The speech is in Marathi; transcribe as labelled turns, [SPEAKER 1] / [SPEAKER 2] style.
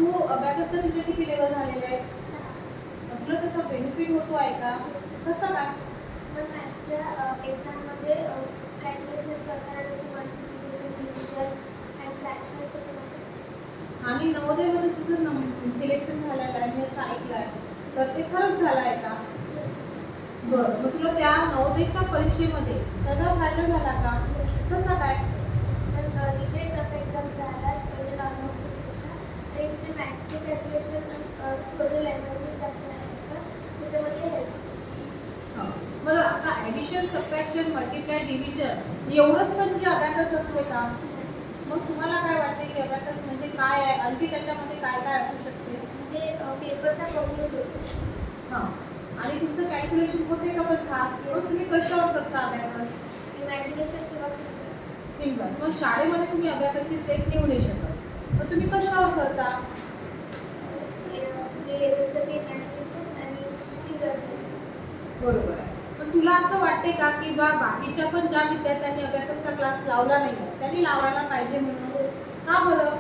[SPEAKER 1] तू अबॅकसचा तुझे किती लेवल झालेले आहेत? तुला त्याचा बेनिफिट होतो आहे का? कसं काय?
[SPEAKER 2] पण मॅथ्सच्या एक्झाममध्ये कॅल्क्युलेशन्स करताना जसं मल्टिप्लिकेशन, डिव्हिजन अँड फ्रॅक्शन त्याच्यामध्ये.
[SPEAKER 1] आणि नवोदयमध्ये तुझं सिलेक्शन झालेलं आहे, मी असं ऐकलं आहे, तर ते खरंच झालं आहे का? बरं, मग तुला त्या नवोदयच्या परीक्षेमध्ये त्याचा फायदा झाला का? कसा काय?
[SPEAKER 2] पण तिथे टफ एक्झाम झाला म्हणजे नॉर्मल स्कूलपेक्षा, आणि तिथे मॅथ्सचे कॅल्क्युलेशन थोडं लेवल जास्त नाही का त्याच्यामध्ये हेल्प.
[SPEAKER 1] बरं, आता ॲडिशन, सबट्रॅक्शन, मल्टिप्लाय, डिव्हिजन एवढंच म्हणजे अबॅकस असते का? मग तुम्हाला काय वाटते की अबॅकस म्हणजे काय आहे, आणखी त्याच्यामध्ये काय काय असू शकते?
[SPEAKER 2] म्हणजे पेपरचा कम्प्लीट होतो.
[SPEAKER 1] हां, आणि तुमचं कॅल्क्युलेशन होते का पण खास? मग तुम्ही कशावर करता अबॅकस?
[SPEAKER 2] इमॅजिनेशन किंवा
[SPEAKER 1] फिंगर. मग शाळेमध्ये तुम्ही अबॅकसची सेट नेऊ नाही शकत, मग तुम्ही कशावर करता?
[SPEAKER 2] जे जसं की इमॅजिनेशन आणि फिगर.
[SPEAKER 1] बरोबर आहे. पण तुला असं वाटते का की बाकीच्या पण ज्या विद्यार्थ्यांनी अबॅकसचा क्लास लावला नाही त्यांनी लावायला पाहिजे म्हणून? का बरं?